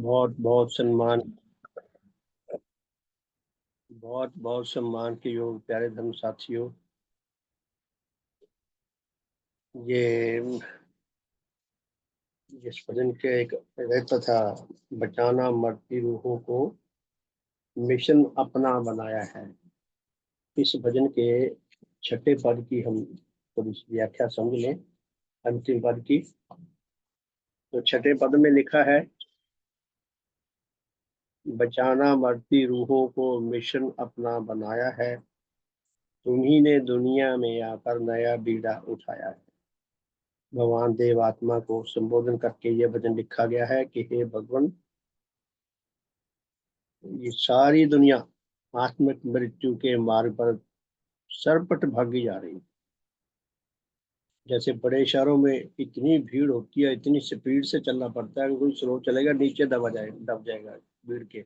बहुत बहुत सम्मान, बहुत बहुत सम्मान के योग प्यारे धर्म साथियों। ये जिस भजन के एक रहता था, बचाना मरती रूहों को मिशन अपना बनाया है। इस भजन के छठे पद की हम थोड़ी सी व्याख्या समझ लें। अंतिम पद की। तो छठे पद में लिखा है, बचाना मरती रूहों को मिशन अपना बनाया है। तुम्ही ने दुनिया में आकर नया बीड़ा उठाया है। भगवान देव आत्मा को संबोधन करके यह वचन लिखा गया है कि हे भगवान, ये सारी दुनिया आत्मिक मृत्यु के मार्ग पर सरपट भागी जा रही है। जैसे बड़े शहरों में इतनी भीड़ होती है, इतनी स्पीड से चलना पड़ता है कि कोई स्लो चलेगा नीचे दब जाएगा भीड़ के।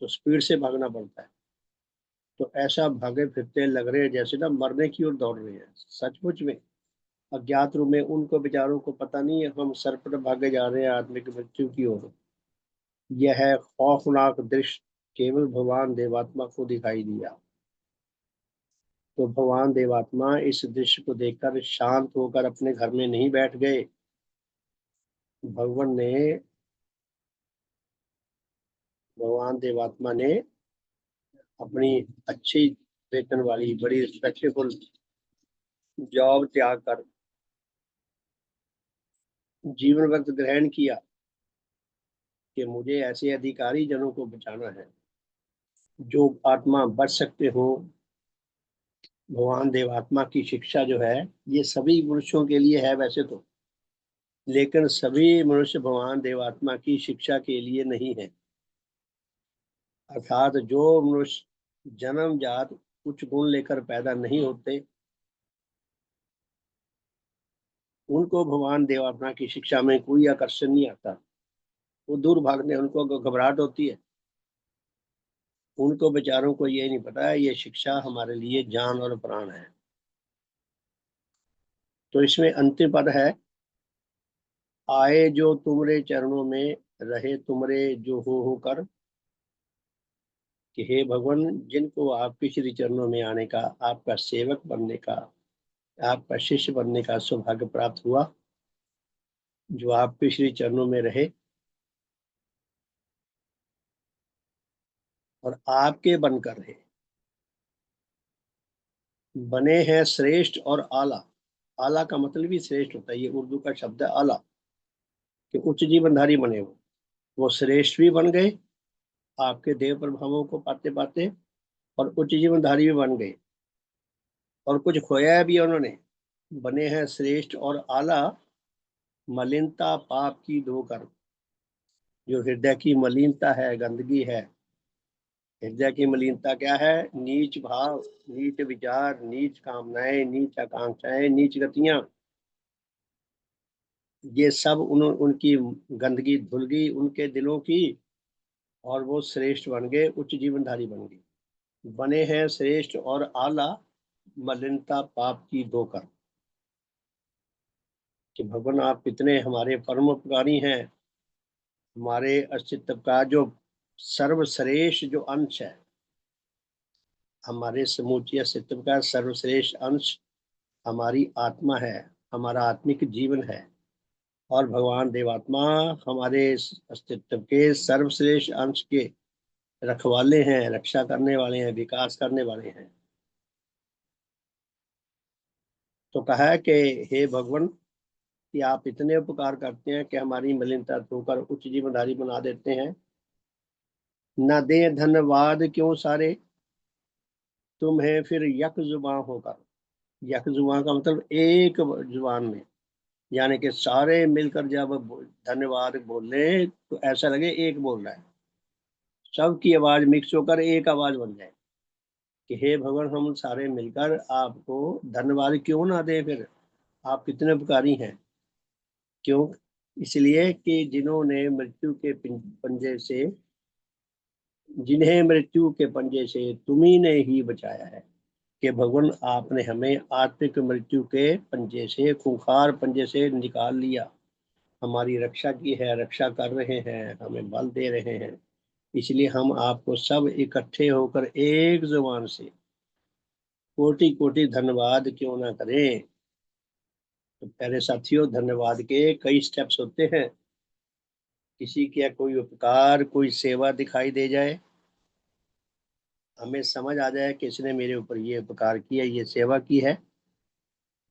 तो स्पीड से भागना पड़ता है। तो ऐसा भागे फिरते लग रहे हैं जैसे ना मरने की ओर दौड़ रहे हैं सचमुच में। अज्ञात रूप में उनको बेचारों को पता नहीं है, हम सरपट भागे जा रहे हैं आत्मिक मृत्यु की ओर। यह खौफनाक दृश्य केवल भगवान देवात्मा को दिखाई दिया। तो भगवान देवात्मा इस दृश्य को देखकर शांत होकर अपने घर में नहीं बैठ गए। भगवान ने भगवान देवात्मा ने अपनी अच्छी वेतन वाली बड़ी रिस्पेक्टेबल जॉब त्याग कर जीवन व्रत ग्रहण किया कि मुझे ऐसे अधिकारी जनों को बचाना है जो आत्मा बच सकते हो। भगवान देवात्मा की शिक्षा जो है, ये सभी मनुष्यों के लिए है वैसे तो, लेकिन सभी मनुष्य भगवान देवात्मा की शिक्षा के लिए नहीं है। अर्थात जो मनुष्य जन्मजात उच्च गुण लेकर पैदा नहीं होते, उनको भगवान देवात्मा की शिक्षा में कोई आकर्षण नहीं आता। वो दूर भागने, उनको घबराहट होती है। उनको बेचारों को ये नहीं पता है ये शिक्षा हमारे लिए जान और प्राण है। तो इसमें अंतिम पद है, आए जो तुमरे चरणों में, रहे तुमरे जो हो कर। कि हे भगवान, जिनको आपके श्री चरणों में आने का, आपका सेवक बनने का, आपका शिष्य बनने का सौभाग्य प्राप्त हुआ, जो आपके श्री चरणों में रहे और आपके बनकर रहे, बने हैं श्रेष्ठ और आला। आला का मतलब भी श्रेष्ठ होता है, ये उर्दू का शब्द है आला, कि उच्च जीवनधारी बने। वो श्रेष्ठ भी बन गए आपके देव प्रभावों को पाते पाते, और उच्च जीवनधारी भी बन गए। और कुछ खोया भी उन्होंने। बने हैं श्रेष्ठ और आला, मलिनता पाप की धोकर। जो हृदय की मलिनता है, गंदगी है, हृदय की मलिनता क्या है? नीच भाव, नीच विचार, नीच कामनाएं, नीच आकांक्षाएं, नीच गतियां। ये सब उनकी गंदगी धुल गई उनके दिलों की, और वो श्रेष्ठ बन गए, उच्च जीवनधारी बन गए। बने हैं श्रेष्ठ और आला, मलिनता पाप की धोकर। कि भगवान आप कितने हमारे परम उपकारी हैं। हमारे अस्तित्व का जो सर्वश्रेष्ठ जो अंश है, हमारे समूचे अस्तित्व का सर्वश्रेष्ठ अंश हमारी आत्मा है, हमारा आत्मिक जीवन है। और भगवान देवात्मा हमारे अस्तित्व के सर्वश्रेष्ठ अंश के रखवाले हैं, रक्षा करने वाले हैं, विकास करने वाले हैं। तो कहा है कि हे भगवान, कि आप इतने उपकार करते हैं कि हमारी मलिनता धोकर उच्च जीवनधारी बना देते हैं। न दे धन्यवाद क्यों सारे, तुम्हें फिर यक जुबान होकर। यक जुबान का मतलब एक जुबान में, यानी कि सारे मिलकर जब धन्यवाद बोले तो ऐसा लगे एक बोल रहा है, सबकी आवाज मिक्स होकर एक आवाज बन जाए। कि हे भगवान, हम सारे मिलकर आपको धन्यवाद क्यों ना दें फिर, आप कितने उपकारी हैं। क्यों? इसलिए कि जिन्होंने मृत्यु के पंजे से, जिन्हें मृत्यु के पंजे से तुम्ही ने ही बचाया है। कि भगवान आपने हमें आत्मिक मृत्यु के पंजे से, खूंखार पंजे से निकाल लिया। हमारी रक्षा की है, रक्षा कर रहे हैं, हमें बल दे रहे हैं। इसलिए हम आपको सब इकट्ठे होकर एक जुबान से कोटि कोटि धन्यवाद क्यों ना करें। तो प्यारे साथियों, धन्यवाद के कई स्टेप्स होते हैं। किसी का कोई उपकार, कोई सेवा दिखाई दे जाए, हमें समझ आ जाए कि इसने मेरे ऊपर ये उपकार किया, ये सेवा की है,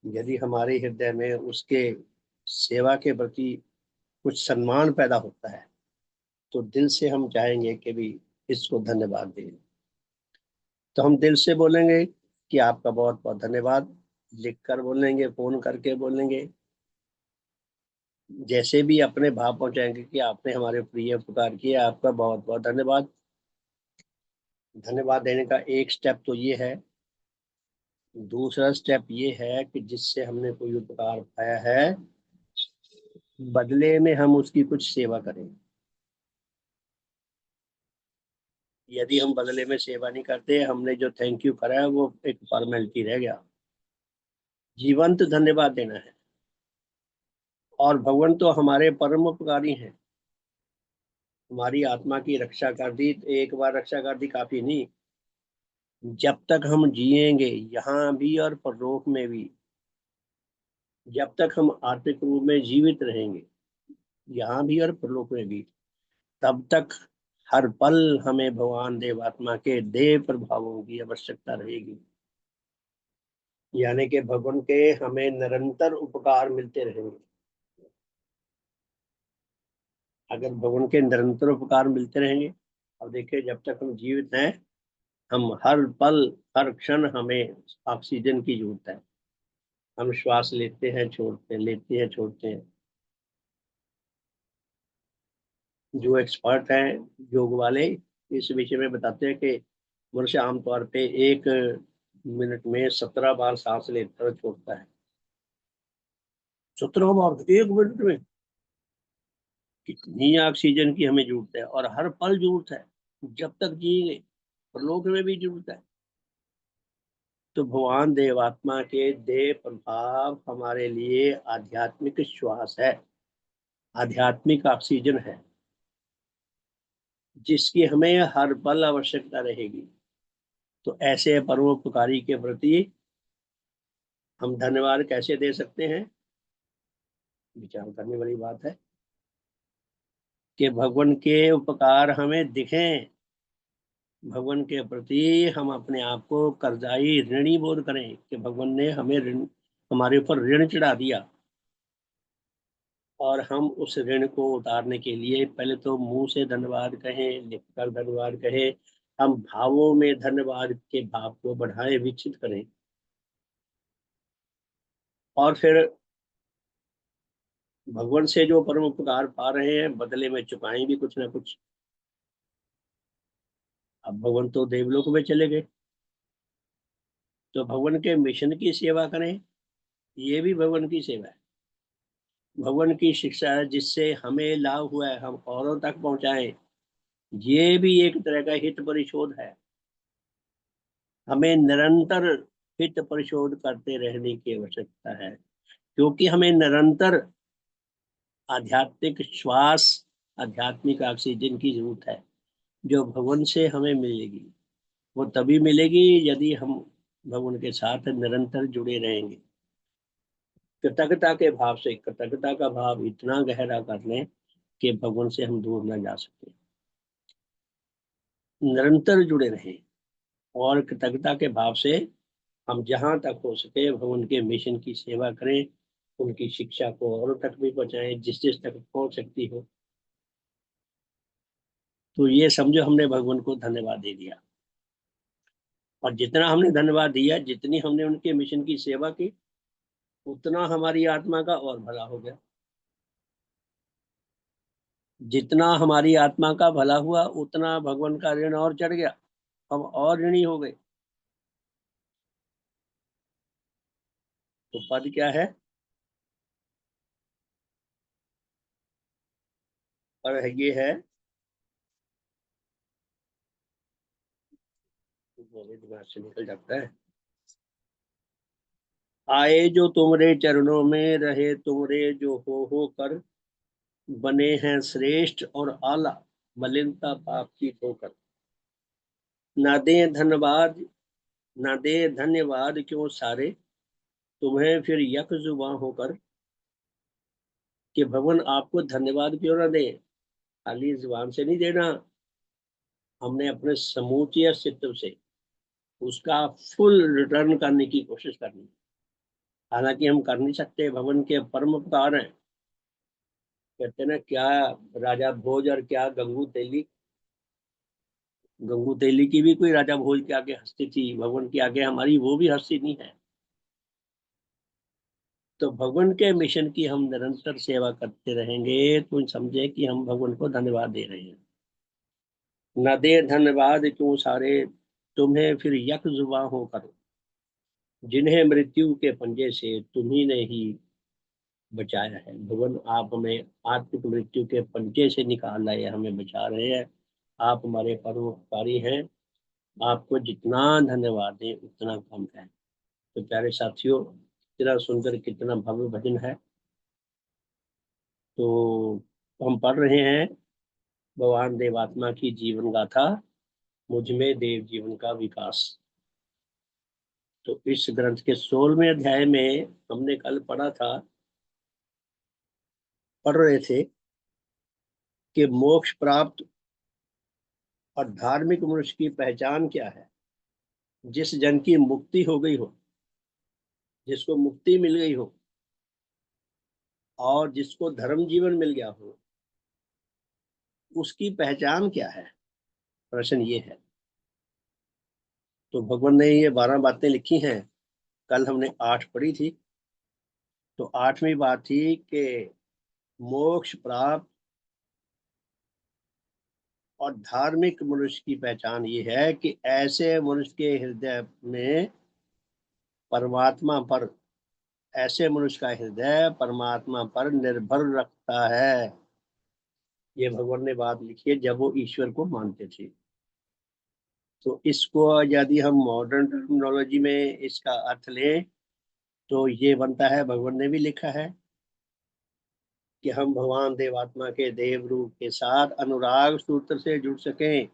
यदि हमारे हृदय में उसके सेवा के प्रति कुछ सम्मान पैदा होता है, तो दिल से हम चाहेंगे कि भी इसको धन्यवाद दें। तो हम दिल से बोलेंगे कि आपका बहुत बहुत धन्यवाद, लिख कर बोलेंगे, फोन करके बोलेंगे, जैसे भी अपने भाव पहुंचाएंगे कि आपने हमारे प्रिय उपकार किया, आपका बहुत बहुत धन्यवाद। धन्यवाद देने का एक स्टेप तो ये है। दूसरा स्टेप ये है कि जिससे हमने कोई उपकार पाया है, बदले में हम उसकी कुछ सेवा करें। यदि हम बदले में सेवा नहीं करते, हमने जो थैंक यू करा है वो एक फॉर्मेलिटी रह गया। जीवंत धन्यवाद देना है। और भगवान तो हमारे परम उपकारी हैं। हमारी आत्मा की रक्षा कर दी, तो एक बार रक्षा कर दी काफी नहीं। जब तक हम जिएंगे, यहाँ भी और परलोक में भी, जब तक हम आत्मिक रूप में जीवित रहेंगे, यहाँ भी और परलोक में भी, तब तक हर पल हमें भगवान देवात्मा के देव प्रभावों की आवश्यकता रहेगी। यानी कि भगवान के हमें निरंतर उपकार मिलते रहेंगे। अगर भगवान के निरंतर उपकार मिलते रहेंगे, अब देखिए, जब तक हम जीवित हैं, हम हर पल, हर क्षण हमें ऑक्सीजन की जरूरत है। हम श्वास लेते हैं, छोड़ते हैं, लेते हैं, छोड़ते हैं। जो एक्सपर्ट हैं, योग वाले, इस विषय में बताते हैं कि मनुष्य आमतौर पे 1 मिनट में 17 बार सांस लेता और छोड़ता है। 17 बार 1 मिनट में! कितनी ऑक्सीजन की हमें जरूरत है, और हर पल जरूरत है। जब तक जिएंगे, परलोक में भी जरूरत है। तो भगवान देवात्मा के देव प्रभाव हमारे लिए आध्यात्मिक श्वास है, आध्यात्मिक ऑक्सीजन है, जिसकी हमें हर पल आवश्यकता रहेगी। तो ऐसे परोपकारी के प्रति हम धन्यवाद कैसे दे सकते हैं? विचार करने वाली बात है कि भगवान के उपकार हमें दिखें, भगवान के प्रति हम अपने आप को कर्जाई, ऋणी बोध करें कि भगवान ने हमें ऋण, हमारे ऊपर ऋण चढ़ा दिया, और हम उस ऋण को उतारने के लिए पहले तो मुंह से धन्यवाद कहें, लिखकर धन्यवाद कहें। हम भावों में धन्यवाद के भाव को बढ़ाएं, विकसित करें, और फिर भगवान से जो परम उपकार पा रहे हैं, बदले में चुकाएं भी कुछ ना कुछ। अब भगवान तो देवलोक में चले गए, तो भगवान के मिशन की सेवा करें, ये भी भगवान की सेवा है। भगवान की शिक्षा है, जिससे हमें लाभ हुआ है, हम औरों तक पहुंचाएं, ये भी एक तरह का हित परिशोध है। हमें निरंतर हित परिशोध करते रहने की आवश्यकता है, क्योंकि हमें निरंतर आध्यात्मिक श्वास, आध्यात्मिक ऑक्सीजन की जरूरत है, जो भगवान से हमें मिलेगी। वो तभी मिलेगी यदि हम भगवान के साथ निरंतर जुड़े रहेंगे। कृतज्ञता के भाव से, कृतज्ञता का भाव इतना गहरा कर लें कि भगवान से हम दूर ना जा सके, निरंतर जुड़े रहें। और कृतज्ञता के भाव से हम जहाँ तक हो सके भगवान के मिशन की सेवा करें, उनकी शिक्षा को और तक भी पहुंचाएं, जिस जिस तक पहुंच सकती हो। तो ये समझो, हमने भगवान को धन्यवाद दे दिया, और जितना हमने धन्यवाद दिया, जितनी हमने उनके मिशन की सेवा की, उतना हमारी आत्मा का और भला हो गया। जितना हमारी आत्मा का भला हुआ, उतना भगवान का ऋण और चढ़ गया, हम और ऋणी हो गए। तो पद क्या है? पर ये है, मेरे दिमाग से निकल जाता है। आए जो तुमरे चरणों में, रहे तुमरे जो हो कर, बने हैं श्रेष्ठ और आला, मलिनता पाप की ठोकर। ना दे धन्यवाद, ना दे धन्यवाद क्यों सारे, तुम्हें फिर यक जुबां होकर। कि भगवान आपको धन्यवाद क्यों ना दे, खाली जुबान से नहीं देना, हमने अपने समूचे अस्तित्व से उसका फुल रिटर्न करने की कोशिश करनी। हालांकि हम कर नहीं सकते, भगवान के परम उपकार हैं। कहते ना, क्या राजा भोज और क्या गंगू तेली। गंगू तेली की भी कोई राजा भोज के आगे हस्ती थी, भगवान के आगे हमारी वो भी हस्ती नहीं है। तो भगवान के मिशन की हम निरंतर सेवा करते रहेंगे तो समझे कि हम भगवान को धन्यवाद दे रहे हैं। न दे धन्यवाद क्यों सारे, तुम्हें फिर यक जुबां होकर। जिन्हें मृत्यु के पंजे से तुम्ही ने ही बचाया है। भगवान आप हमें आत्मिक मृत्यु के पंजे से निकाल लाए, हमें बचा रहे हैं। आप हमारे परोपकारी हैं। आपको जितना धन्यवाद दें उतना कम है। तो प्यारे साथियों, कितना सुंदर, कितना भव्य भजन है। तो हम पढ़ रहे हैं भगवान देवात्मा की जीवन गाथा, मुझ में देव जीवन का विकास। तो इस ग्रंथ के 16वें अध्याय में हमने कल पढ़ा था, पढ़ रहे थे कि मोक्ष प्राप्त और धार्मिक मनुष्य की पहचान क्या है। जिस जन की मुक्ति हो गई हो, जिसको मुक्ति मिल गई हो और जिसको धर्म जीवन मिल गया हो, उसकी पहचान क्या है, प्रश्न ये है। तो भगवान ने ये 12 बातें लिखी हैं। कल हमने 8 पढ़ी थी। तो 8वीं बात थी कि मोक्ष प्राप्त और धार्मिक मनुष्य की पहचान ये है कि ऐसे मनुष्य के हृदय में परमात्मा पर, ऐसे मनुष्य का हृदय परमात्मा पर निर्भर रखता है। ये भगवान ने बात लिखी है जब वो ईश्वर को मानते थे। तो इसको यदि हम मॉडर्न टर्मिनोलॉजी में इसका अर्थ लें तो ये बनता है, भगवान ने भी लिखा है कि हम भगवान देवात्मा के देव रूप के साथ अनुराग सूत्र से जुड़ सकें।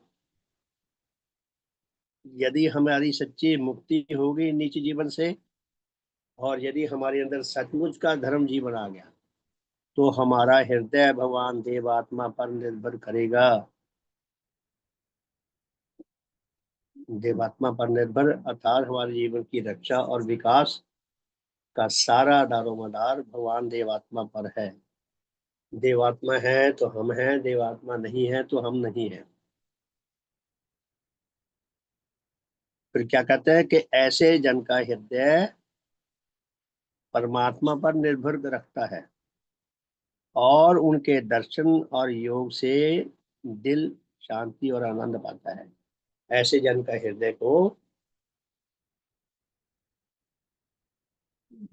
यदि हमारी सच्ची मुक्ति होगी नीच जीवन से, और यदि हमारे अंदर सचमुच का धर्म जीवन आ गया, तो हमारा हृदय भगवान देवात्मा पर निर्भर करेगा। देवात्मा पर निर्भर अर्थात हमारे जीवन की रक्षा और विकास का सारा दारोमदार भगवान देवात्मा पर है। देवात्मा है तो हम हैं, देवात्मा नहीं है तो हम नहीं है। फिर क्या कहते हैं कि ऐसे जन का हृदय परमात्मा पर निर्भर रखता है और उनके दर्शन और योग से दिल शांति और आनंद पाता है। ऐसे जन का हृदय को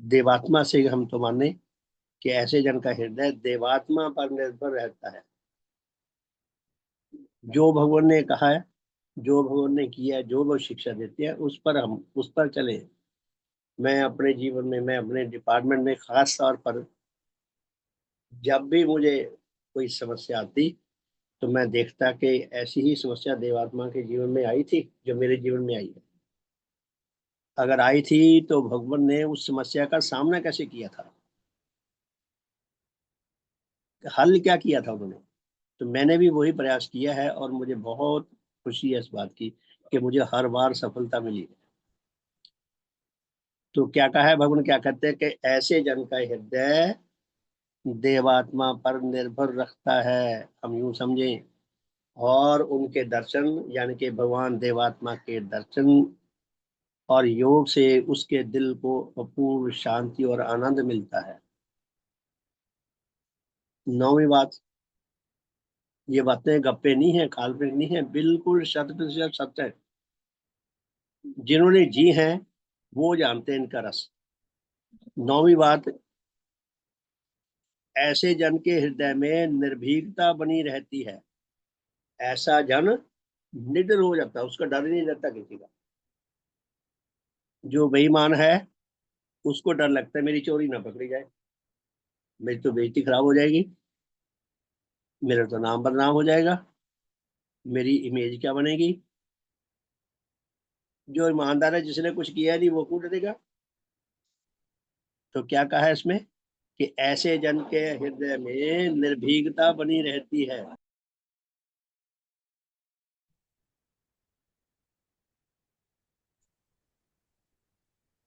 देवात्मा से हम तो माने कि ऐसे जन का हृदय देवात्मा पर निर्भर रहता है। जो भगवान ने कहा है, जो भगवान ने किया है, जो वो शिक्षा देते हैं उस पर हम उस पर चले। मैं अपने जीवन में, मैं अपने डिपार्टमेंट में खास तौर पर जब भी मुझे कोई समस्या आती तो मैं देखता कि ऐसी ही समस्या देवात्मा के जीवन में आई थी जो मेरे जीवन में आई है। अगर आई थी तो भगवान ने उस समस्या का सामना कैसे किया था, हल क्या किया था उन्होंने। तो मैंने भी वही प्रयास किया है और मुझे बहुत खुशी है इस बात की कि मुझे हर बार सफलता मिली। तो क्या कहा है भगवान, क्या कहते हैं कि ऐसे जन का हृदय देवात्मा पर निर्भर रखता है, हम यूं समझें। और उनके दर्शन यानी कि भगवान देवात्मा के दर्शन और योग से उसके दिल को अपूर्व शांति और आनंद मिलता है। 9वीं बात, ये बातें गप्पे नहीं है, काल्पनिक नहीं है, बिल्कुल 100% सत्य है। जिन्होंने जी हैं वो जानते हैं इनका रस। 9वीं बात, ऐसे जन के हृदय में निर्भीकता बनी रहती है। ऐसा जन निडर हो जाता है, उसका डर ही नहीं रहता किसी का। जो बेईमान है उसको डर लगता है मेरी चोरी ना पकड़ी जाए, मेरी तो बेइज्जती खराब हो जाएगी। मेरा तो नाम बदनाम हो जाएगा, मेरी इमेज क्या बनेगी। जो ईमानदार है, जिसने कुछ किया नहीं, वो क्यों डरेगा। तो क्या कहा है इसमें कि ऐसे जन के हृदय में निर्भीकता बनी रहती है।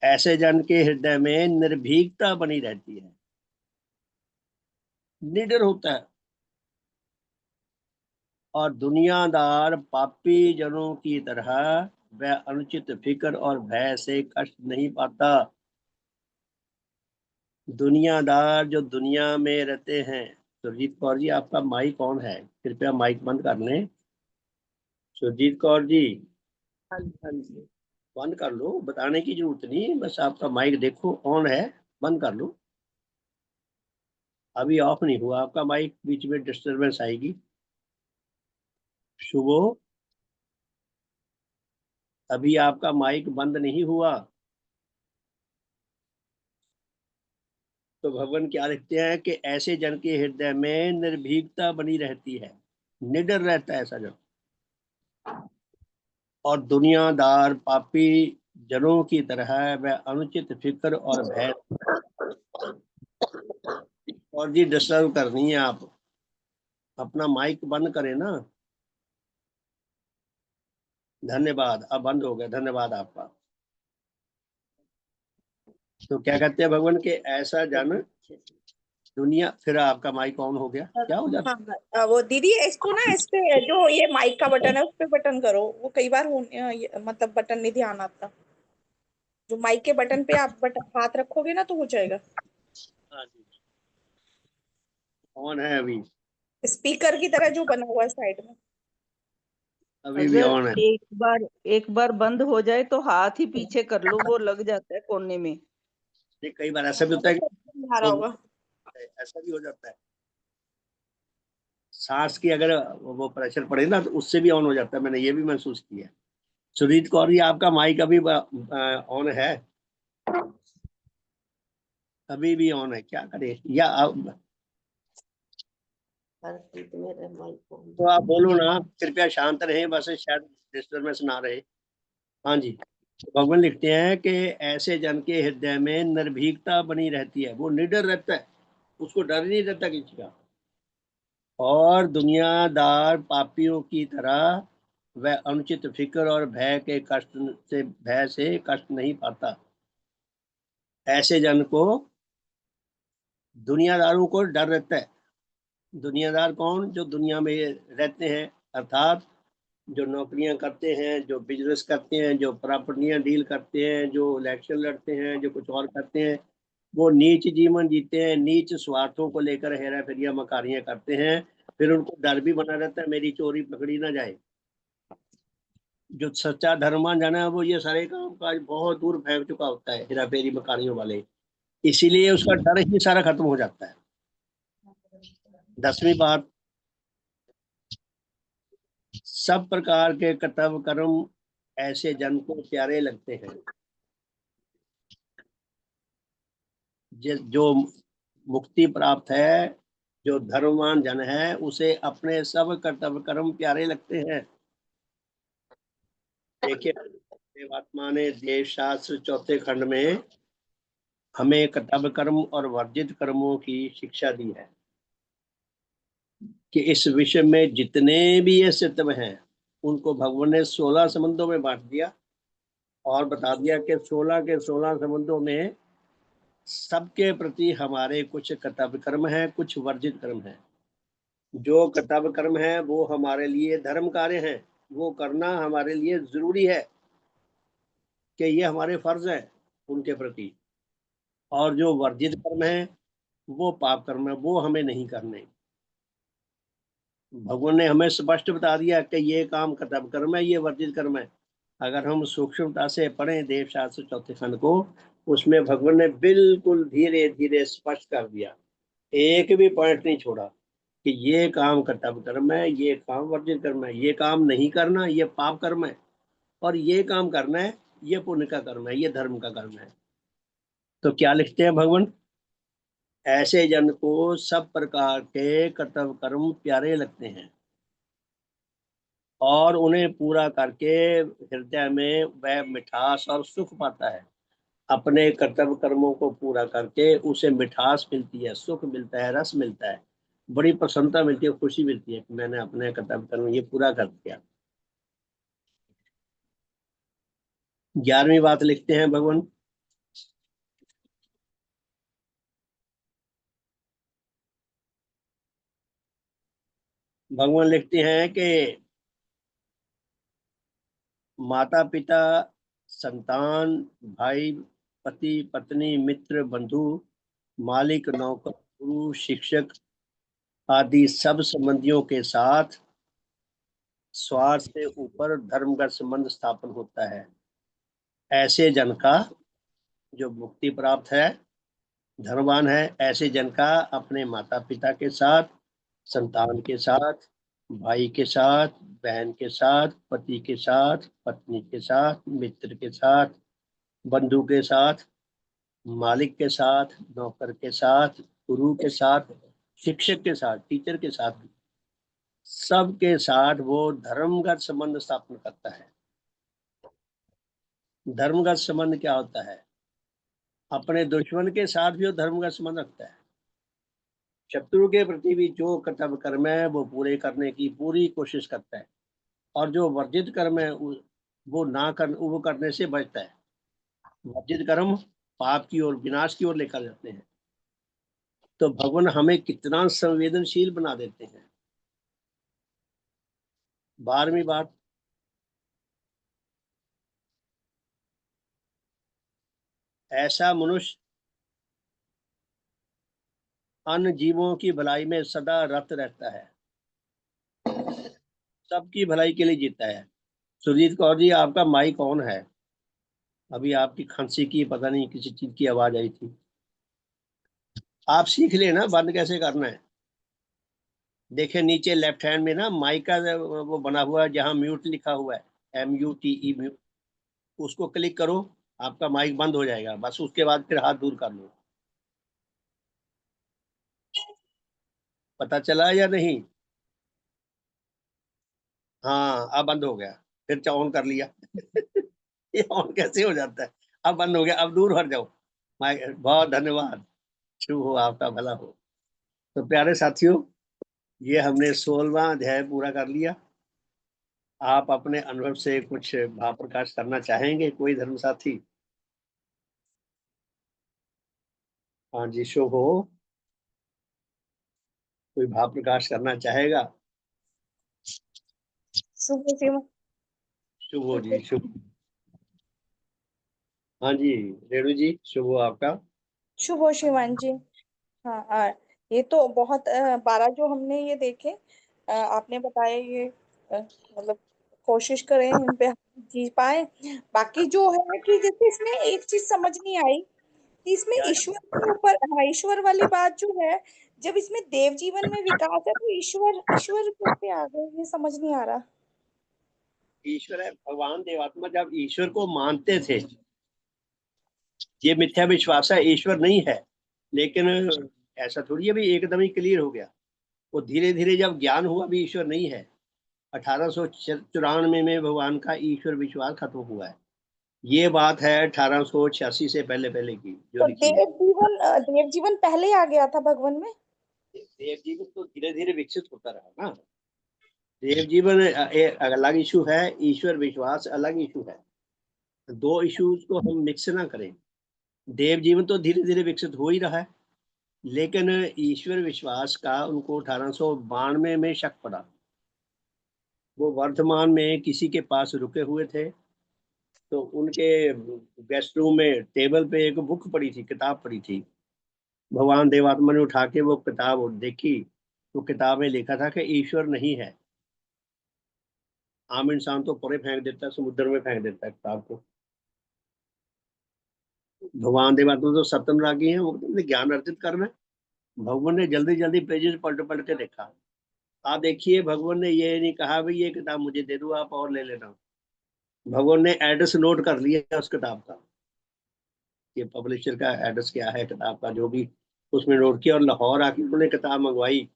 ऐसे जन के हृदय में निर्भीकता बनी रहती है, निडर होता है। और दुनियादार पापी जनों की तरह वह अनुचित फिक्र और भय से कष्ट नहीं पाता। दुनियादार जो दुनिया में रहते हैं। सुरजीत कौर जी, आपका माइक ऑन है, कृपया माइक बंद कर लें। सुरजीत कौर जी, हाँ जी, हाँ जी। बंद कर लो, बताने की जरूरत नहीं, बस आपका माइक देखो ऑन है, बंद कर लो। अभी ऑफ नहीं हुआ आपका माइक, बीच में डिस्टरबेंस आएगी। शुभो, अभी आपका माइक बंद नहीं हुआ। तो भगवान क्या लिखते हैं कि ऐसे जन के हृदय में निर्भीकता बनी रहती है, निडर रहता है ऐसा जन। और दुनियादार पापी जनों की तरह वह अनुचित फिक्र और भय। और जी डिस्टर्ब करनी है आप, अपना माइक बंद करें ना। धन्यवाद, अब बंद हो गया, धन्यवाद आपका। तो क्या कहते हैं भगवान के ऐसा जन दुनिया, फिर आपका माइक ऑन हो गया, क्या हो जाता। हाँ, वो दीदी इसको ना, इस पे जो ये माइक का बटन है उस पे बटन करो, वो कई बार मतलब बटन नहीं ध्यान आता। जो माइक के बटन पे आप बटन हाथ रखोगे ना तो हो जाएगा। हाँ जी, ऑन है अभी, स्पीकर की तरह जो बना हुआ है साइड में। अभी भी अगर ऑन है। एक बार बंद हो जाए तो हाथ ही पीछे कर लो, वो लग जाता है कोने में। नहीं, कई बार ऐसा भी होता है कि आ रहा होगा। ऐसा भी हो जाता है, सांस की अगर वो प्रेशर पड़े ना तो उससे भी ऑन हो जाता है, मैंने ये भी महसूस किया। सुजीत कौर जी, आपका माइक अभी ऑन है, अभी भी ऑन है, क्या करें या अब। तो आप बोलो ना, कृपया शांत रहे, बस शायद डिस्टर्बेंस ना रहे। हाँ जी, तो भगवान लिखते हैं कि ऐसे जन के हृदय में निर्भीकता बनी रहती है, वो निडर रहता है, उसको डर नहीं रहता किसी का। और दुनियादार पापियों की तरह वह अनुचित फिक्र और भय से कष्ट नहीं पाता। ऐसे जन को, दुनियादारों को डर रहता है। दुनियादार कौन, जो दुनिया में रहते हैं, अर्थात जो नौकरियां करते हैं, जो बिजनेस करते हैं, जो प्रॉपर्टियां डील करते हैं, जो इलेक्शन लड़ते हैं, जो कुछ और करते हैं। वो नीच जीवन जीते हैं, नीच स्वार्थों को लेकर हेरा फेरिया मकारियां करते हैं। फिर उनको डर भी बना रहता है मेरी चोरी पकड़ी ना जाए। जो सच्चा धर्मवान जन है वो ये सारे काम काज बहुत दूर फेंक चुका होता है, हेरा फेरी मकारियों वाले। इसीलिए उसका डर ही सारा खत्म हो जाता है। 10वीं बात, सब प्रकार के कर्तव्य कर्म ऐसे जन को प्यारे लगते हैं। जो मुक्ति प्राप्त है, जो धर्मवान जन है, उसे अपने सब कर्तव्य कर्म प्यारे लगते हैं। देखिए, देवात्मा ने देव शास्त्र चौथे खंड में हमें कर्तव्य कर्म और वर्जित कर्मों की शिक्षा दी है कि इस विषय में जितने भी ये सितव हैं उनको भगवान ने 16 संबंधों में बांट दिया। और बता दिया कि 16 के 16 संबंधों में सबके प्रति हमारे कुछ कर्तव्य कर्म है, कुछ वर्जित कर्म है। जो कर्तव्य कर्म है वो हमारे लिए धर्म कार्य हैं, वो करना हमारे लिए जरूरी है, कि ये हमारे फर्ज है उनके प्रति। और जो वर्जित कर्म है वो पाप कर्म है, वो हमें नहीं करने। भगवान ने हमें स्पष्ट बता दिया कि ये काम कर्तव्य कर्म है, ये वर्जित कर्म है। अगर हम सूक्ष्मता से पढ़ें देव शास्त्र चौथे खंड को, उसमें भगवान ने बिल्कुल धीरे धीरे स्पष्ट कर दिया, एक भी पॉइंट नहीं छोड़ा कि ये काम कर्तव्य कर्म है, ये काम वर्जित कर्म है, ये काम नहीं करना ये पाप कर्म है, और ये काम करना है ये पुण्य का कर्म है, ये धर्म का कर्म है। तो क्या लिखते हैं भगवान ऐसे जन को सब प्रकार के कर्तव्य कर्म प्यारे लगते हैं और उन्हें पूरा करके हृदय में वह मिठास और सुख पाता है। अपने कर्तव्य कर्मों को पूरा करके उसे मिठास मिलती है, सुख मिलता है, रस मिलता है, बड़ी प्रसन्नता मिलती है, खुशी मिलती है कि मैंने अपने कर्तव्य कर्म ये पूरा कर दिया। 11वीं बात लिखते हैं भगवान। भगवान लिखते हैं कि माता पिता, संतान, भाई, पति पत्नी, मित्र बंधु, मालिक नौकर, गुरु शिक्षक आदि सब संबंधियों के साथ स्वार्थ से ऊपर धर्म का संबंध स्थापन होता है। ऐसे जन का जो मुक्ति प्राप्त है, धर्मवान है, ऐसे जन का अपने माता पिता के साथ, संतान के साथ, भाई के साथ, बहन के साथ, पति के साथ, पत्नी के साथ, मित्र के साथ, बंधु के साथ, मालिक के साथ, नौकर के साथ, गुरु के साथ, शिक्षक के साथ, टीचर के साथ, सबके साथ वो धर्मगत संबंध स्थापन करता है। धर्मगत संबंध क्या होता है? अपने दुश्मन के साथ भी वो धर्मगत संबंध रखता है। शत्रु के प्रति भी जो कर्तव्य कर्म है वो पूरे करने की पूरी कोशिश करता है और जो वर्जित कर्म है वो करने से बचता है। वर्जित कर्म पाप की ओर, विनाश की ओर लेकर जाते हैं। तो भगवान हमें कितना संवेदनशील बना देते हैं। 12वीं बात, ऐसा मनुष्य अन्य जीवों की भलाई में सदा रत रहता है, सबकी भलाई के लिए जीता है। सुरजीत कौर जी, आपका माइक ऑन है। अभी आपकी खांसी की पता नहीं किसी चीज की आवाज आई थी। आप सीख लेना बंद कैसे करना है। देखिए नीचे लेफ्ट हैंड में ना माइक का वो बना हुआ है जहाँ म्यूट लिखा हुआ है, MUTE म्यूट, उसको क्लिक करो, आपका माइक बंद हो जाएगा। बस उसके बाद फिर हाथ दूर कर लो। पता चला या नहीं? हाँ अब बंद हो गया, फिर ऑन कर लिया। ये ऑन कैसे हो जाता है? अब बंद हो गया, अब दूर हट जाओ। माइक, बहुत धन्यवाद। शुभ हो, आपका भला हो। तो प्यारे साथियों, ये हमने 16वां अध्याय पूरा कर लिया। आप अपने अनुभव से कुछ भाव प्रकाश करना चाहेंगे कोई धर्म साथी? हाँ जी, शुभ हो, कोई भाव प्रकाश करना चाहेगा? शुभ शिव शुभ हो जी, शुभ। हाँ जी, रेणु जी, शुभ हो आपका। शुभ हो शिवान जी। हाँ ये तो बहुत 12 जो हमने ये देखे, आपने बताया ये, मतलब कोशिश करें इन पे जी पाए। बाकी जो है कि जैसे इसमें एक चीज समझ नहीं आई कि इसमें क्या है? ईश्वर के ऊपर, हाँ ईश्वर वाली बात जो है, जब इसमें देव जीवन में विकास है तो ईश्वर ईश्वर कैसे आ गए, ये समझ नहीं आ रहा। ईश्वर है, भगवान देवात्मा जब ईश्वर को मानते थे, ये मिथ्या विश्वास है, ईश्वर नहीं है। लेकिन ऐसा थोड़ी है भी एकदम ही क्लियर हो गया। वो धीरे धीरे जब ज्ञान हुआ भी ईश्वर नहीं है। 1894 में भगवान का ईश्वर विश्वास खत्म हुआ है। ये बात है 1886 से पहले पहले की जो तो लिखी है। देव जीवन पहले आ गया था भगवान में। देव जीवन तो धीरे धीरे विकसित होता रहा ना। देव जीवन एक अलग इशू है, ईश्वर विश्वास अलग इशू है। दो इश्यूज को हम मिक्स ना करें। देव जीवन तो धीरे धीरे विकसित हो ही रहा है, लेकिन ईश्वर विश्वास का उनको 1892 में शक पड़ा। वो वर्धमान में किसी के पास रुके हुए थे, तो उनके गेस्ट रूम में टेबल पे एक बुक पड़ी थी, किताब पड़ी थी। भगवान देवात्मा ने उठा के वो किताब देखी, तो किताब में लिखा था कि ईश्वर नहीं है। आम इंसान तो परे फेंक देता है, समुद्र में फेंक देता है किताब को। भगवान देवात्मा तो सत्यम है, वो कहते हैं, ज्ञान अर्जित करना है। भगवान ने जल्दी जल्दी पेजेस पलट पलट के देखा। आप देखिए, भगवान ने ये नहीं कहा भाई ये किताब मुझे दे दो आप और ले लेना। भगवान ने एड्रेस नोट कर लिया उस किताब का, ये पब्लिशर का एड्रेस क्या है किताब का, जो भी उसमें नोट किया और लाहौर आके उन्होंने किताब मंगवाई।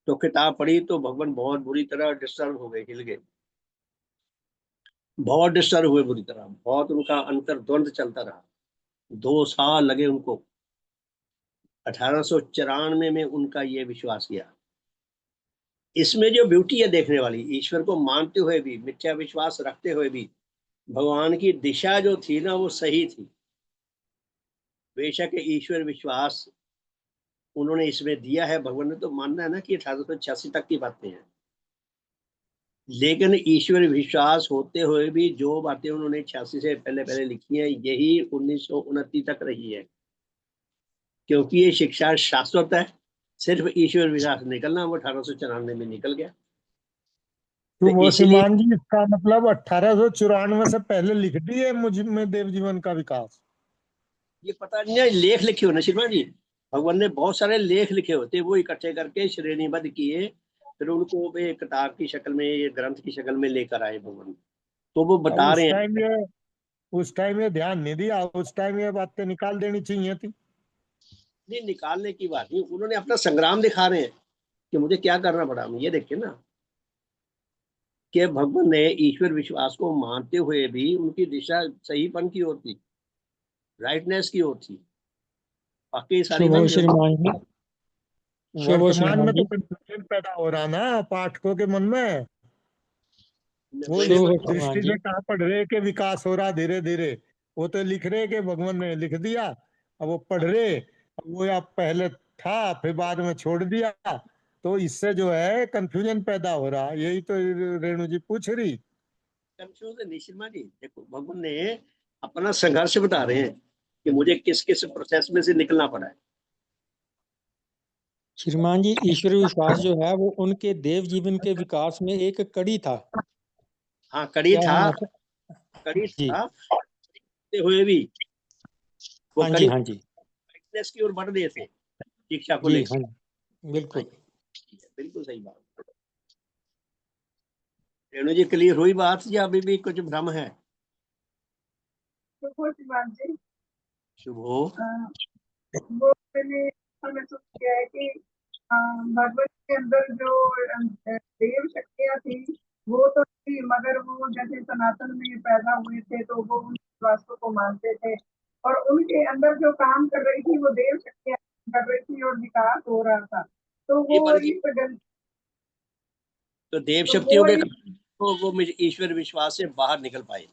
तो किताब पढ़ी तो भगवान बहुत बुरी तरह डिस्टर्ब हो गए, हिल गए, बहुत डिस्टर्ब हुए बुरी तरह, बहुत उनका अंतर्द्वंद चलता रहा। 2 साल लगे उनको। 1894 में उनका ये विश्वास किया। इसमें जो ब्यूटी है देखने वाली, ईश्वर को मानते हुए भी, मिथ्या विश्वास रखते हुए भी, भगवान की दिशा जो थी ना वो सही थी। बेशक ईश्वर विश्वास उन्होंने इसमें दिया है, भगवान ने तो मानना है ना कि 1886 तक की बातें हैं। लेकिन ईश्वर विश्वास होते हुए भी जो बातें उन्होंने 86 से पहले पहले लिखी हैं, यही 1929 तक रही है। क्योंकि ये शिक्षा शाश्वत है। सिर्फ ईश्वर विश्वास निकलना वो 1894 में निकल गया। तो तो वो इसीलिए श्रीमान जी, इसका मतलब 1894 से पहले लिख दिए मुझ में देव जीवन का विकास। ये पता नहीं है, लेख लिखे हो ना श्रीमान जी, भगवान ने बहुत सारे लेख लिखे होते, वो इकट्ठे करके श्रेणीबद्ध किए, फिर उनको वे किताब की शक्ल में, ये ग्रंथ की शक्ल में लेकर आए भगवान। तो वो अब बता रहे हैं। उस टाइम ये ध्यान नहीं दिया, उस टाइम ये बातें निकाल देनी चाहिए थी। नहीं, निकालने की बात नहीं, उन्होंने अपना संग्राम दिखा रहे हैं कि मुझे क्या करना पड़ा। ये देखिए ना कि भगवान ने ईश्वर विश्वास को मानते हुए भी उनकी दिशा सहीपन की ओर थी, राइटनेस की ओर थी। बाकी सारी शुभ हो बात श्रीमान जी। शुभ हो वर्तमान श्रीमान में तो जी। कंफ्यूजन पैदा हो रहा ना पाठकों के मन में। वो शुभ इस हो मैंने श्रीमान दृष्टि जी। से कहाँ पढ़ रहे कि विकास हो रहा धीरे धीरे। वो तो लिख रहे कि भगवान ने लिख दिया, अब वो पढ़ रहे, अब वो या पहले था फिर बाद में छोड़ दिया, तो इससे जो है कंफ्यूजन पैदा हो रहा। यही तो रेणु जी पूछ रही। कंफ्यूजन नहीं शर्मा जी, देखो भगवान ने अपना संघर्ष बता रहे हैं कि मुझे किस किस प्रोसेस में से निकलना पड़ा है। श्रीमान जी, ईश्वर विश्वास जो है वो उनके देव जीवन के विकास में एक कड़ी था। हाँ, कड़ी क्या था, हम कड़ी जी। था, होते हुए भी वो हाँ जी, कड़ी हाँ जी। फिटनेस की ओर बढ़ रहे थे शिक्षा को जी लेकर। हाँ, हाँ, बिल्कुल। बिल्कुल सही बात। रेणु जी, क्लियर हुई बात या अभी भी कुछ भ्रम है? शुभ हो। वो मैंने महसूस किया है कि भगवत के अंदर जो देव शक्तियाँ थी वो तो थी, मगर वो जैसे सनातन में पैदा हुए थे तो वो उन विश्वासों को मानते थे और उनके अंदर जो काम कर रही थी वो देव शक्तियाँ कर रही थी और विकास हो रहा था। तो ये वो बात की, इस गल- तो देव तो शक्तियों के कारण वो ईश्वर विश्वास से बाहर निकल पाए। इस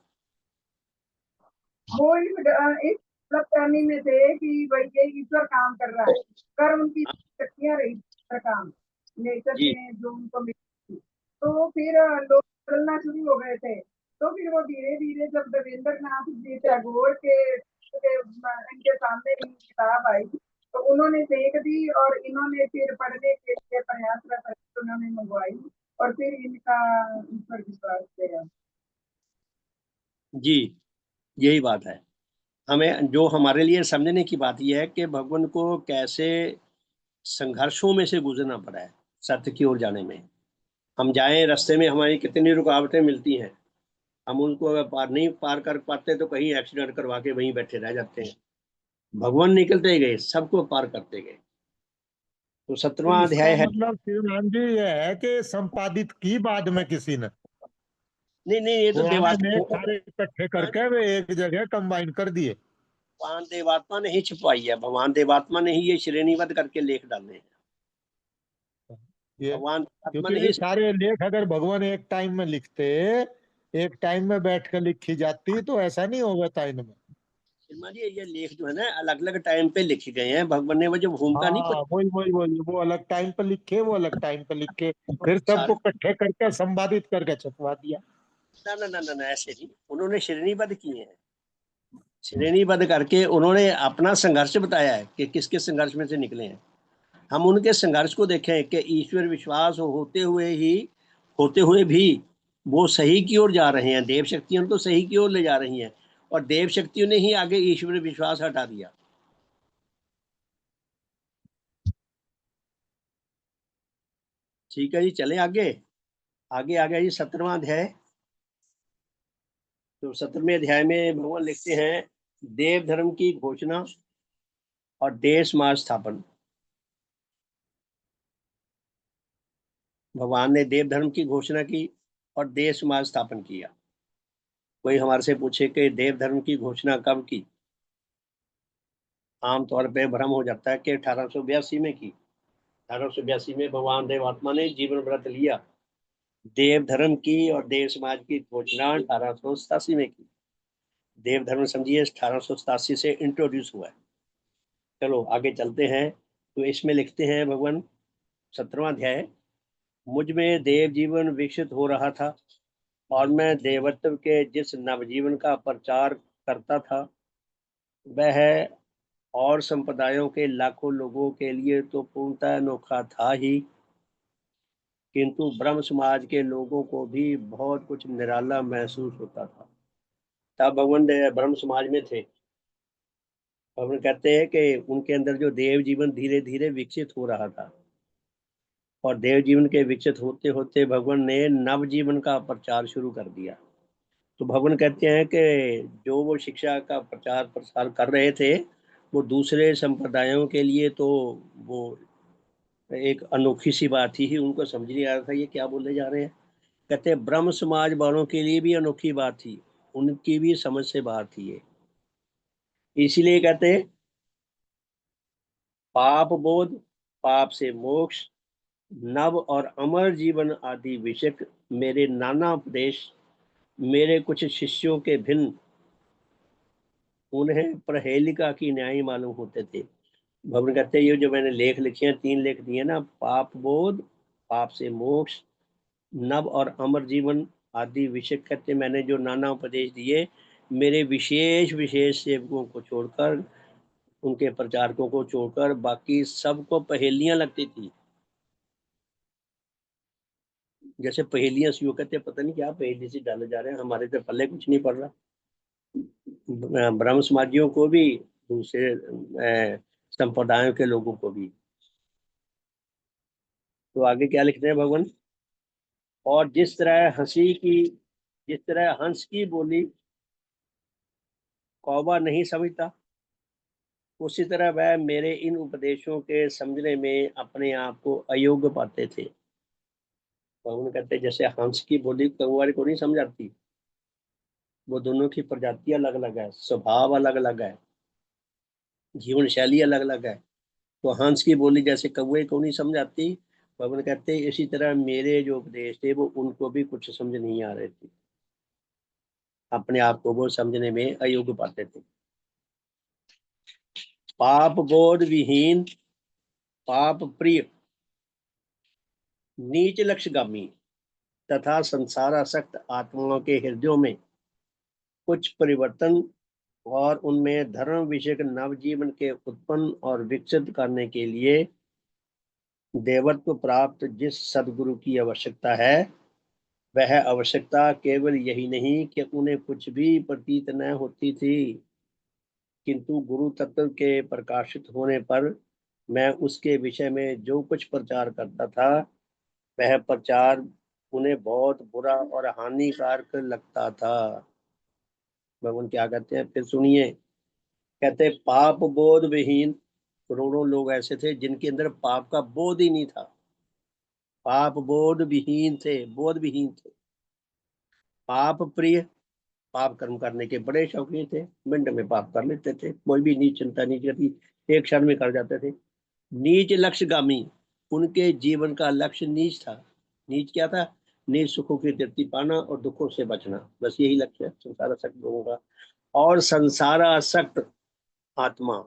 गलतफहमी में थे कि भाई ये ईश्वर काम कर रहा है, कर उनकी शक्तियां रही काम नेचर जी में जो उनको मिली थी। तो फिर लोग बदलना शुरू हो गए थे। तो फिर वो धीरे धीरे जब देवेंद्र नाथ जी टैगोर इनके सामने ये किताब आई तो उन्होंने देख दी और इन्होंने फिर पढ़ने के लिए प्रयासरत उन्होंने मंगवाई और फिर इनका ईश्वर विश्वास किया। जी, यही बात है। हमें जो हमारे लिए समझने की बात यह है कि भगवान को कैसे संघर्षों में से गुजरना पड़ा है सत्य की ओर जाने में। हम जाएं, रास्ते में हमारी कितनी रुकावटें मिलती हैं, हम उनको अगर नहीं पार कर पाते तो कहीं एक्सीडेंट करवा के वहीं बैठे रह जाते हैं। भगवान निकलते गए, सबको पार करते गए। तो तो 17वां इसका अध्याय है। मतलब श्रीमान जी ये है कि संपादित की बाद में किसी ने नहीं नहीं, ये तो पुराने देवात्मा, में सारे इकट्ठे करके वे एक जगह कंबाइन कर दिए। भगवान देवात्मा ने ही छुपाई है, भगवान देवात्मा ने ही ये श्रेणीबद्ध करके लेख डाले हैं। ये भगवान आत्मा क्योंकि ने ये ही। सारे लेख अगर भगवान एक टाइम में लिखते, एक टाइम में बैठ कर लिखी जाती तो ऐसा नहीं होगा था इनमें। शर्मा जी, ये लेख जो है ना अलग अलग टाइम पे लिखे गए हैं, भगवान ने वो जो भूमिका नहीं हाँ वही वही वही, वो अलग टाइम पर लिखे, वो अलग टाइम पर लिखे, फिर सबको सारे। इकट्ठे करके संपादित करके छपवा दिया। ना ना ना ना ना, ऐसे नहीं, उन्होंने श्रेणीबद्ध किए हैं। श्रेणीबद्ध करके उन्होंने अपना संघर्ष बताया है कि किस किस संघर्ष में से निकले हैं। हम उनके संघर्ष को देखें कि ईश्वर विश्वास होते हुए भी वो सही की ओर जा रहे हैं। देव शक्तियां तो सही की ओर ले जा रही हैं और देव शक्तियों ने ही आगे ईश्वर विश्वास हटा दिया। ठीक है जी, चले आगे। आगे आ गया जी 17वां अध्याय। तो 17वें अध्याय में भगवान लिखते हैं देव धर्म की घोषणा और देश समाज स्थापन। भगवान ने देव धर्म की घोषणा की और देश समाज स्थापन किया। कोई हमारे से पूछे कि देव धर्म की घोषणा कब की, आमतौर पे भ्रम हो जाता है कि 1882 में की। 1882 में भगवान देव आत्मा ने जीवन व्रत लिया। देव धर्म की और देव समाज की घोषणा 1887 में की। देव धर्म समझिए 1887 से इंट्रोड्यूस हुआ है। चलो आगे चलते हैं। तो इसमें लिखते हैं भगवान, 17वां अध्याय, मुझ में देव जीवन विकसित हो रहा था और मैं देवत्व के जिस नवजीवन का प्रचार करता था वह और संप्रदायों के लाखों लोगों के लिए तो पूर्णतः अनोखा था ही, किंतु ब्रह्म समाज के लोगों को भी बहुत कुछ निराला महसूस होता था। तब भगवान ब्रह्म समाज में थे। भगवान कहते हैं कि उनके अंदर जो देव जीवन धीरे धीरे विकसित हो रहा था, और देव जीवन के विकसित होते होते भगवान ने नव जीवन का प्रचार शुरू कर दिया। तो भगवान कहते हैं कि जो वो शिक्षा का प्रचार प्रसार कर रहे थे वो दूसरे संप्रदायों के लिए तो वो एक अनोखी सी बात ही उनको समझ नहीं आ रहा था ये क्या बोले जा रहे हैं। कहते हैं ब्रह्म समाज वालों के लिए भी अनोखी बात थी, उनकी भी समझ से बात थी ये। इसीलिए कहते हैं पाप बोध, पाप से मोक्ष, नव और अमर जीवन आदि विषय मेरे नाना उपदेश मेरे कुछ शिष्यों के भिन्न उन्हें प्रहेलिका की न्याय मालूम होते थे। भगवान कहते हैं ये जो मैंने लेख लिखे हैं, 3 लेख दिए ना, पाप बोध, पाप से मोक्ष, नव और अमर जीवन आदि विषय, कहते मैंने जो नाना उपदेश दिए मेरे विशेष विशेष सेवकों को छोड़कर, उनके प्रचारकों को छोड़कर बाकी सबको पहेलियां लगती थी। जैसे पहेलियां सी, कहते पता नहीं क्या पहेली से डाले जा रहे हैं, हमारे तो पल्ले कुछ नहीं पड़ रहा। ब्रह्म समाजियों को भी, दूसरे संप्रदायों के लोगों को भी। तो आगे क्या लिखते हैं भगवान, और जिस तरह हंस की बोली कौवा नहीं समझता, उसी तरह वह मेरे इन उपदेशों के समझने में अपने आप को अयोग्य पाते थे। भगवान कहते जैसे हंस की बोली कौवा को नहीं समझ आती, वो दोनों की प्रजाति अलग अलग है, स्वभाव अलग अलग है, जीवन शैली अलग अलग है। तो हंस की बोली जैसे कौवे को नहीं समझ आती, भगवान कहते इसी तरह मेरे जो उपदेश थे वो उनको भी कुछ समझ नहीं आ रहे थे, अपने आप को वो समझने में अयोग्य पाते थे। पाप बोध विहीन, पाप प्रिय, नीच लक्ष्यगामी तथा संसारासक्त आत्माओं के हृदयों में कुछ परिवर्तन और उनमें धर्म विषयक नवजीवन के उत्पन्न और विकसित करने के लिए देवत्व प्राप्त जिस सदगुरु की आवश्यकता है, वह आवश्यकता केवल यही नहीं कि उन्हें कुछ भी प्रतीत न होती थी, किंतु गुरु तत्व के प्रकाशित होने पर मैं उसके विषय में जो कुछ प्रचार करता था वह प्रचार उन्हें बहुत बुरा और हानिकारक लगता था। भगवान क्या कहते हैं फिर सुनिए, कहते पाप बोध विहीन, करोड़ों लोग ऐसे थे जिनके अंदर पाप का बोध ही नहीं था, पाप बोध विहीन थे, बोध विहीन थे। पाप प्रिय, पाप कर्म करने के बड़े शौकीन थे, मिनट में पाप कर लेते थे, कोई भी नीच चिंता नहीं करती, एक क्षण में कर जाते थे। नीच लक्ष्यगामी, उनके जीवन का लक्ष्य नीच था। नीच क्या था? नीच सुखों की तृप्ति पाना और दुखों से बचना, बस यही लक्ष्य है संसारासक्त लोगों का। और संसारासक्त आत्मा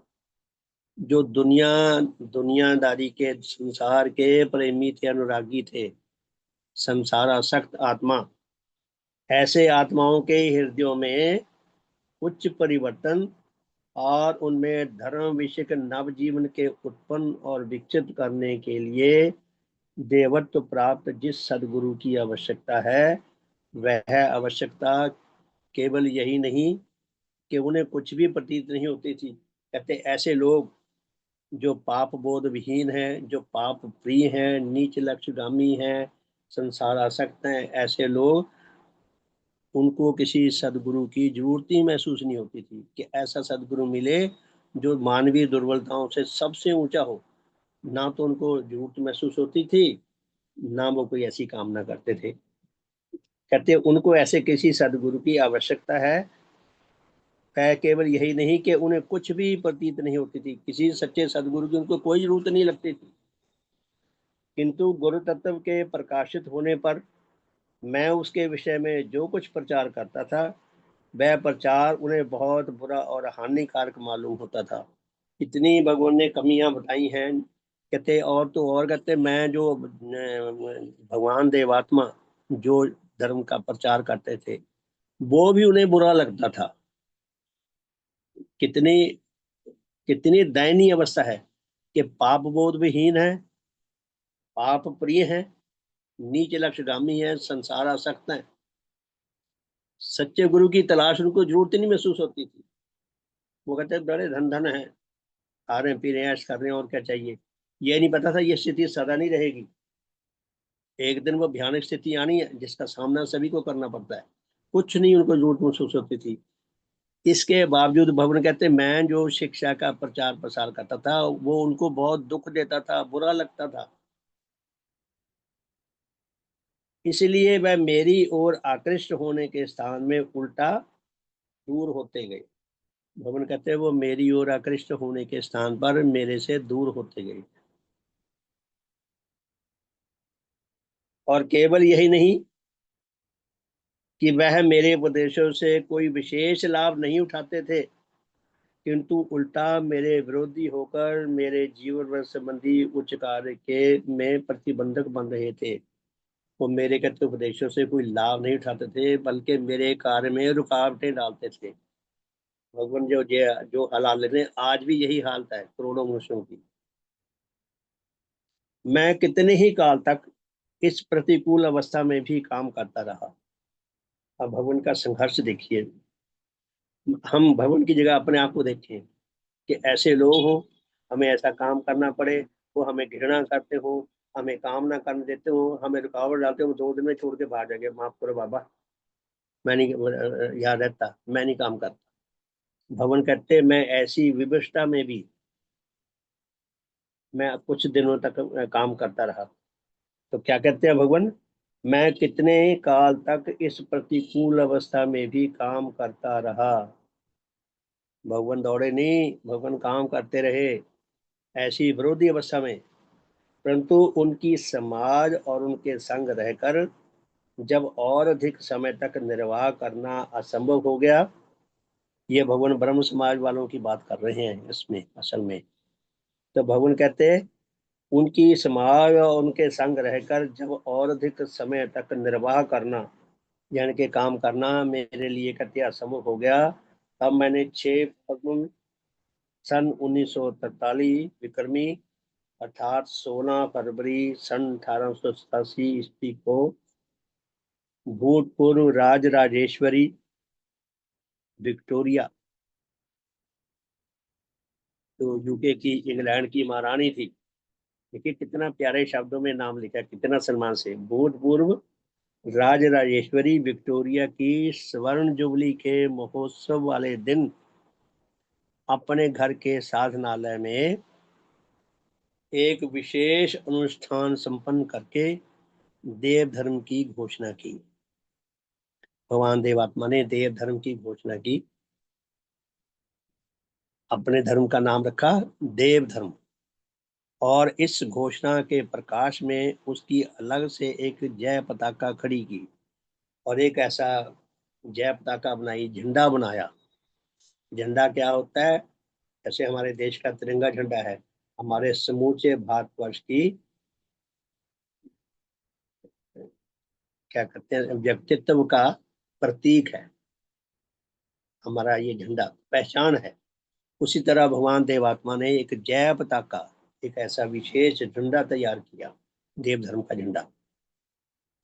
जो दुनियादारी के, संसार के प्रेमी थे, अनुरागी थे, संसारासक्त आत्मा, ऐसे आत्माओं के हृदयों में उच्च परिवर्तन और उनमें धर्म विषयक नव जीवन के उत्पन्न और विकसित करने के लिए देवत्व प्राप्त जिस सदगुरु की आवश्यकता है, वह आवश्यकता केवल यही नहीं कि उन्हें कुछ भी प्रतीत नहीं होती थी। कहते ऐसे लोग जो पाप बोध विहीन हैं, जो पाप प्रिय हैं, नीच लक्ष्यगामी हैं, संसारासक्त हैं, ऐसे लोग, उनको किसी सदगुरु की जरूरत ही महसूस नहीं होती थी कि ऐसा सदगुरु मिले जो मानवीय दुर्बलताओं से सबसे ऊंचा हो, ना तो उनको जरूरत महसूस होती थी, ना वो कोई ऐसी कामना करते थे। कहते उनको ऐसे किसी सदगुरु की आवश्यकता है। केवल यही नहीं कि उन्हें कुछ भी प्रतीत नहीं होती थी, किसी सच्चे सदगुरु की उनको कोई जरूरत नहीं लगती थी, किंतु गुरु तत्व के प्रकाशित होने पर मैं उसके विषय में जो कुछ प्रचार करता था, वह प्रचार उन्हें बहुत बुरा और हानिकारक मालूम होता था। इतनी भगवान ने कमियां बताई हैं। कहते और तो और, कहते मैं जो भगवान देवात्मा जो धर्म का प्रचार करते थे, वो भी उन्हें बुरा लगता था। कितनी कितनी दयनीय अवस्था है कि पाप बोध विहीन है, पाप प्रिय है, नीच लक्ष्यगामी है, संसार आसक्त है। सच्चे गुरु की तलाश उनको जरूरत नहीं महसूस होती थी। वो कहते बड़े धन धन है, खा रहे हैं पी रहे हैं, ऐश कर रहे हैं, और क्या चाहिए। ये नहीं पता था ये स्थिति सदा नहीं रहेगी, एक दिन वो भयानक स्थिति आनी है जिसका सामना सभी को करना पड़ता है। कुछ नहीं उनको जरूरत महसूस होती थी। इसके बावजूद भवन कहते मैं जो शिक्षा का प्रचार प्रसार करता था वो उनको बहुत दुख देता था, बुरा लगता था, इसलिए वह मेरी ओर आकृष्ट होने के स्थान में उल्टा दूर होते गए। भवन कहते वो मेरी ओर आकृष्ट होने के स्थान पर मेरे से दूर होते गए। और केवल यही नहीं कि वह मेरे उपदेशों से कोई विशेष लाभ नहीं उठाते थे, किंतु उल्टा मेरे विरोधी होकर मेरे जीवन संबंधी उच्च कार्य के में प्रतिबंधक बन रहे थे। वो मेरे कहते उपदेशों से कोई लाभ नहीं उठाते थे, बल्कि मेरे कार्य में रुकावटें डालते थे। भगवान जो हालात लेते हैं, आज भी यही हालत है करोड़ों मनुष्यों की। मैं कितने ही काल तक इस प्रतिकूल अवस्था में भी काम करता रहा। अब भगवान का संघर्ष देखिए, हम भगवान की जगह अपने आप को देखें कि ऐसे लोग हो, हमें ऐसा काम करना पड़े, वो हमें घृणा करते हो, हमें काम ना करने देते हो, हमें रुकावट डालते हो, 2 दिन में छोड़ के भाग जाएंगे, माफ करो बाबा मैं नहीं याद रहता, मैं नहीं काम करता। भगवान कहते मैं ऐसी विवशता में भी मैं कुछ दिनों तक काम करता रहा। तो क्या कहते हैं भगवान, मैं कितने काल तक इस प्रतिकूल अवस्था में भी काम करता रहा। भगवान दौड़े नहीं, भगवान काम करते रहे ऐसी विरोधी अवस्था में, परंतु उनकी समाज और उनके संग रहकर जब और अधिक समय तक निर्वाह करना असंभव हो गया। ये भगवान ब्रह्म समाज वालों की बात कर रहे हैं इसमें असल में। तो भगवान कहते हैं उनकी समाज और उनके संग रहकर जब और अधिक समय तक निर्वाह करना यानी कि काम करना मेरे लिए कहते असंभव हो गया। तब मैंने 6 फागुन सन 1943 विक्रमी अर्थात 16 फरवरी सन 1887 ईस्वी को भूतपूर्व राज राजेश्वरी विक्टोरिया, तो यूके की इंग्लैंड की महारानी थी। देखिए कितना प्यारे शब्दों में नाम लिखा, कितना सम्मान से, भूतपूर्व राज राजेश्वरी विक्टोरिया की स्वर्ण जुबली के महोत्सव वाले दिन अपने घर के साधनालय में एक विशेष अनुष्ठान संपन्न करके देव धर्म की घोषणा की। भगवान देवात्मा ने देव धर्म की घोषणा की, अपने धर्म का नाम रखा देव धर्म, और इस घोषणा के प्रकाश में उसकी अलग से एक जय पताका खड़ी की और एक ऐसा जय पताका बनाई, झंडा बनाया। झंडा क्या होता है, जैसे हमारे देश का तिरंगा झंडा है, हमारे समूचे भारतवर्ष की क्या कहते हैं व्यक्तित्व का प्रतीक है हमारा ये झंडा, पहचान है। उसी तरह भगवान देवात्मा ने एक जय पताका, एक ऐसा विशेष झंडा तैयार किया, देव धर्म का झंडा,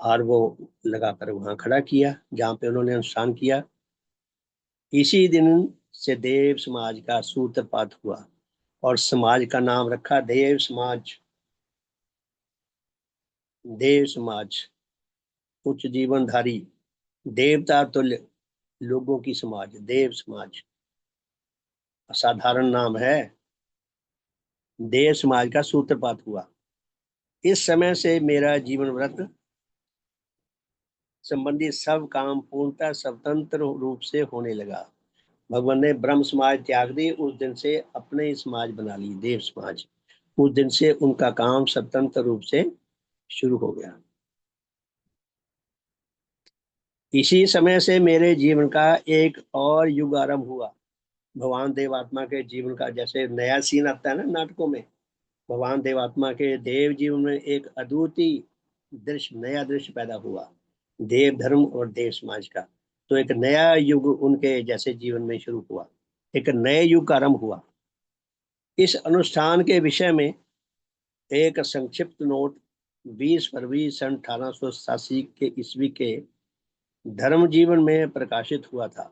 और वो लगाकर वहां खड़ा किया जहाँ पे उन्होंने अनुष्ठान किया। इसी दिन से देव समाज का सूत्रपात हुआ और समाज का नाम रखा देव समाज। देव समाज उच्च जीवनधारी देवता तुल्य लोगों की समाज, देव समाज। असाधारण नाम है, देव समाज का सूत्रपात हुआ। इस समय से मेरा जीवन व्रत संबंधी सब काम पूर्णतः स्वतंत्र रूप से होने लगा। भगवान ने ब्रह्म समाज त्याग दी, उस दिन से अपने ही समाज बना ली, देव समाज। उस दिन से उनका काम स्वतंत्र रूप से शुरू हो गया। इसी समय से मेरे जीवन का एक और युग आरंभ हुआ। भगवान देवात्मा के जीवन का जैसे नया सीन आता है ना नाटकों में, भगवान देवात्मा के देव जीवन में एक अद्वितीय दृश्य, नया दृश्य पैदा हुआ देव धर्म और देव समाज का। तो एक नया युग उनके जैसे जीवन में शुरू हुआ, एक नए युग का आरंभ हुआ। इस अनुष्ठान के विषय में एक संक्षिप्त नोट 20 फरवरी सन 1887 के ईस्वी के धर्म जीवन में प्रकाशित हुआ था।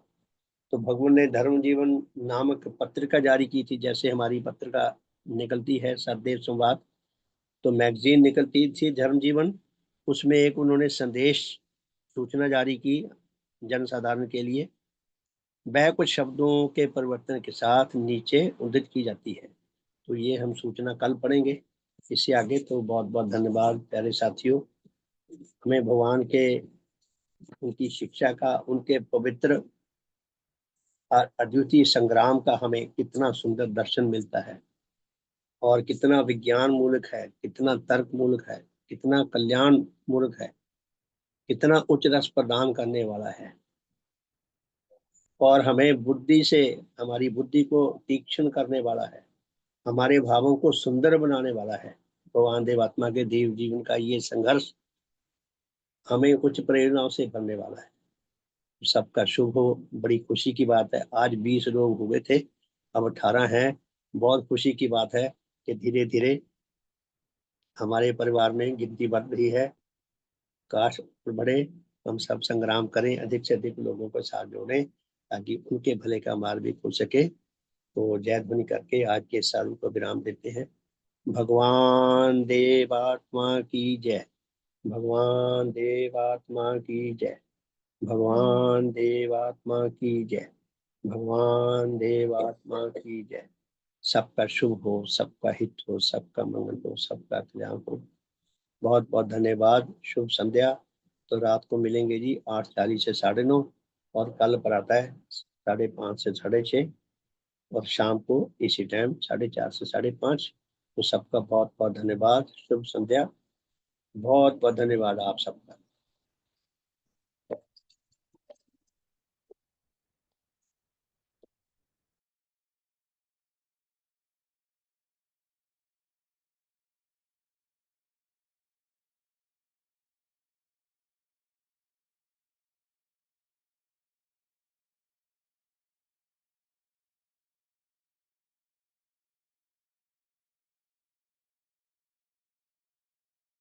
तो भगवान ने धर्म जीवन नामक पत्रिका जारी की थी, जैसे हमारी पत्रिका निकलती है सदैव संवाद, तो मैगजीन निकलती थी धर्म जीवन। उसमें एक उन्होंने संदेश सूचना जारी की जनसाधारण के लिए। वह कुछ शब्दों के परिवर्तन के साथ नीचे उद्धृत की जाती है। तो ये हम सूचना कल पढ़ेंगे। इससे आगे तो बहुत बहुत धन्यवाद प्यारे साथियों। हमें भगवान के उनकी शिक्षा का, उनके पवित्र और अद्वितीय संग्राम का हमें कितना सुंदर दर्शन मिलता है, और कितना विज्ञान मूलक है, कितना तर्क मूलक है, कितना कल्याण मूलक है, कितना उच्च रस प्रदान करने वाला है, और हमें बुद्धि से, हमारी बुद्धि को तीक्ष्ण करने वाला है, हमारे भावों को सुंदर बनाने वाला है। भगवान देवात्मा के देव जीवन का ये संघर्ष हमें उच्च प्रेरणाओं से भरने वाला है। सबका शुभ हो। बड़ी खुशी की बात है, आज 20 लोग हुए थे, अब 18 हैं। बहुत खुशी की बात है कि धीरे धीरे हमारे परिवार में गिनती बढ़ रही है। काश बढ़े, हम सब संग्राम करें, अधिक से अधिक लोगों को साथ जोड़ें ताकि उनके भले का मार्ग भी खुल सके। तो जय ध्वनि करके आज के साधु को विराम देते हैं। भगवान देवात्मा की जय, भगवान देवात्मा की जय, भगवान देवात्मा की जय, भगवान देवात्मा की जय। सबका शुभ हो, सबका हित हो, सबका मंगल हो, सबका कल्याण हो। बहुत बहुत धन्यवाद। शुभ संध्या। तो रात को मिलेंगे जी 8:40 से 9:30, और कल पर आता है 5:30 से 6:30, और शाम को इसी टाइम 4:30 से 5:30। तो सबका बहुत बहुत धन्यवाद। शुभ संध्या। बहुत बहुत धन्यवाद आप सबका।